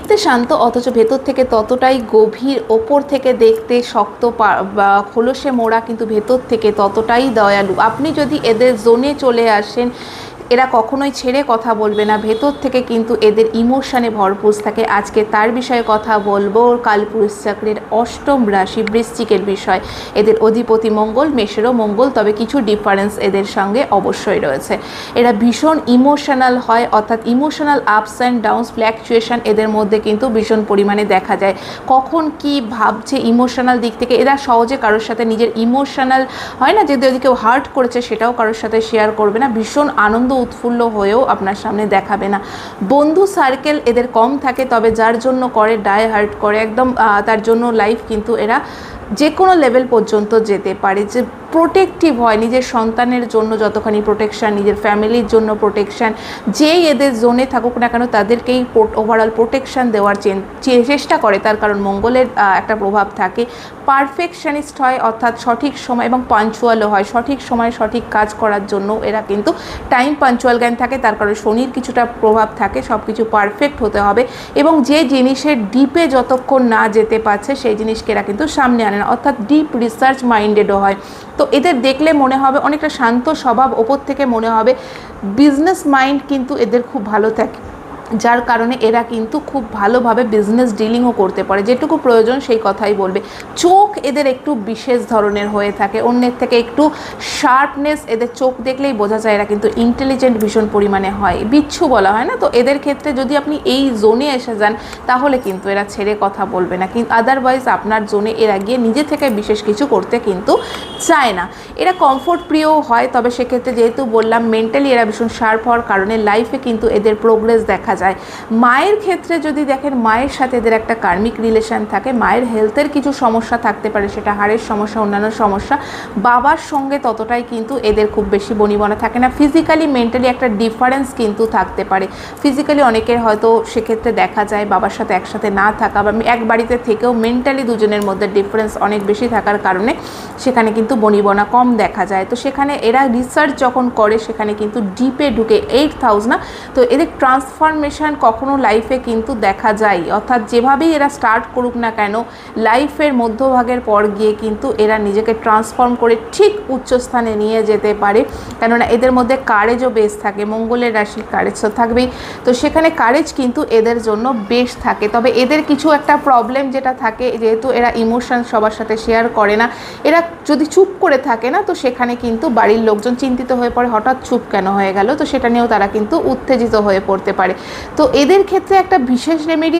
দেখতে শান্ত অথচ ভেতর থেকে ততটাই গভীর, ওপর থেকে দেখতে শক্ত বা খোলসে মোড়া, কিন্তু ভেতর থেকে ততটাই দয়ালু। আপনি যদি এদের জোনে চলে আসেন, এরা কখনোই ছেড়ে কথা বলবে না, ভেতর থেকে কিন্তু এদের ইমোশনে ভরপুর থাকে। আজকে তার বিষয়ে কথা বলবো, কালপুরুষ চক্রের অষ্টম রাশি বৃশ্চিকের বিষয়। এদের অধিপতি মঙ্গল, মেষেরও মঙ্গল, তবে কিছু ডিফারেন্স এদের সঙ্গে অবশ্যই রয়েছে। এরা ভীষণ ইমোশনাল হয়, অর্থাৎ emotional ups and downs, fluctuation এদের মধ্যে কিন্তু ভীষণ পরিমাণে দেখা যায়। কখন কি ভাবছে ইমোশনাল দিক থেকে, এরা সহজে কারোর সাথে নিজের ইমোশনাল হয় না, যদি কেউ হার্ট করেছে সেটাও কারোর সাথে শেয়ার করবে না, ভীষণ আনন্দ উৎফুল্ল হয়েও আপনার সামনে দেখাবে না। বন্ধু সার্কেল এদের কম থাকে, তবে যার জন্য করে ডাই হার্ট করে একদম, তার জন্য লাইফ কিন্তু এরা যে কোনো লেভেল পর্যন্ত যেতে পারে। যে প্রোটেক্টিভ হয়, নিজের সন্তানের জন্য যতখানি প্রোটেকশান, নিজের ফ্যামিলির জন্য প্রোটেকশান, যেই এদের জোনে থাকুক না কেন তাদেরকেই ওভারঅল প্রোটেকশান দেওয়ার চেষ্টা করে, তার কারণ মঙ্গলের একটা প্রভাব থাকে। পারফেকশনিস্ট হয়, অর্থাৎ সঠিক সময় এবং পাঞ্চুয়ালও হয়, সঠিক সময় সঠিক কাজ করার জন্য এরা কিন্তু টাইম পাঞ্চুয়াল জ্ঞান থাকে, তার কারণ শনির কিছুটা প্রভাব থাকে, সব কিছু পারফেক্ট হতে হবে, এবং যে জিনিসের ডিপে যতক্ষণ না যেতে পারছে সেই জিনিসকে এরা কিন্তু সামনে আনে না, অর্থাৎ ডিপ রিসার্চ মাইন্ডেডও হয়। তো এদের দেখলে মনে হবে অনেকটা শান্ত স্বভাব, ওপর থেকে মনে হবে বিজনেস মাইন্ড কিন্তু এদের খুব ভালো থাকে, যার কারণে এরা কিন্তু খুব ভালোভাবে বিজনেস ডিলিংও করতে পারে, যেটুকু প্রয়োজন সেই কথাই বলবে। চোখ এদের একটু বিশেষ ধরনের হয়ে থাকে, অন্যের থেকে একটু শার্পনেস, এদের চোখ দেখলেই বোঝা যায় এরা কিন্তু ইন্টেলিজেন্ট ভীষণ পরিমাণে হয়, বিচ্ছু বলা হয় না। তো এদের ক্ষেত্রে যদি আপনি এই জোনে এসে যান তাহলে কিন্তু এরা ছেড়ে কথা বলবে না, কিন্তু আদারওয়াইজ আপনার জোনে এরা গিয়ে নিজে থেকে বিশেষ কিছু করতে কিন্তু চায় না। এরা কমফোর্ট প্রিয়ও হয়, তবে সেক্ষেত্রে যেহেতু বললাম মেন্টালি এরা ভীষণ শার্প হওয়ার কারণে লাইফে কিন্তু এদের প্রোগ্রেস দেখা যায়। মায়ের ক্ষেত্রে যদি দেখেন, মায়ের সাথে এদের একটা কার্মিক রিলেশন থাকে, মায়ের হেলথের কিছু সমস্যা থাকতে পারে, সেটা হাড়ের সমস্যা, অন্যান্য সমস্যা। বাবার সঙ্গে ততটাই কিন্তু এদের খুব বেশি বনিবনা থাকে না। ফিজিক্যালি মেন্টালি একটা ডিফারেন্স কিন্তু থাকতে পারে। ফিজিক্যালি অনেকের হয়তো সেক্ষেত্রে দেখা যায় বাবার সাথে একসাথে না থাকা, বা এক বাড়িতে থেকেও মেন্টালি দুজনের মধ্যে ডিফারেন্স অনেক বেশি থাকার কারণে সেখানে কিন্তু বনিবনা কম দেখা যায়। তো সেখানে এরা রিসার্চ যখন করে সেখানে কিন্তু ডিপে ঢুকে 8,000 না, তো এদের ট্রান্সফরমেশন কখনো লাইফে কিন্তু দেখা যায়, অর্থাৎ যেভাবেই এরা স্টার্ট করুক না কেন লাইফের মধ্যভাগের পর গিয়ে কিন্তু এরা নিজেকে ট্রান্সফর্ম করে ঠিক উচ্চস্থানে নিয়ে যেতে পারে, কেননা এদের মধ্যে কারেজও বেশ থাকে, মঙ্গলের রাশির কারেজ তো থাকবেই, তো সেখানে কারেজ কিন্তু এদের জন্য বেশ থাকে। তবে এদের কিছু একটা প্রবলেম যেটা থাকে, যেহেতু এরা ইমোশন সবার সাথে শেয়ার করে না, এরা যদি চুপ করে থাকে না তো সেখানে কিন্তু বাড়ির লোকজন চিন্তিত হয়ে পড়ে, হঠাৎ চুপ কেন হয়ে গেল, তো সেটা নিয়েও তারা কিন্তু উত্তেজিত হয়ে পড়তে পারে। তো এদের ক্ষেত্রে একটা বিশেষ রেমেডি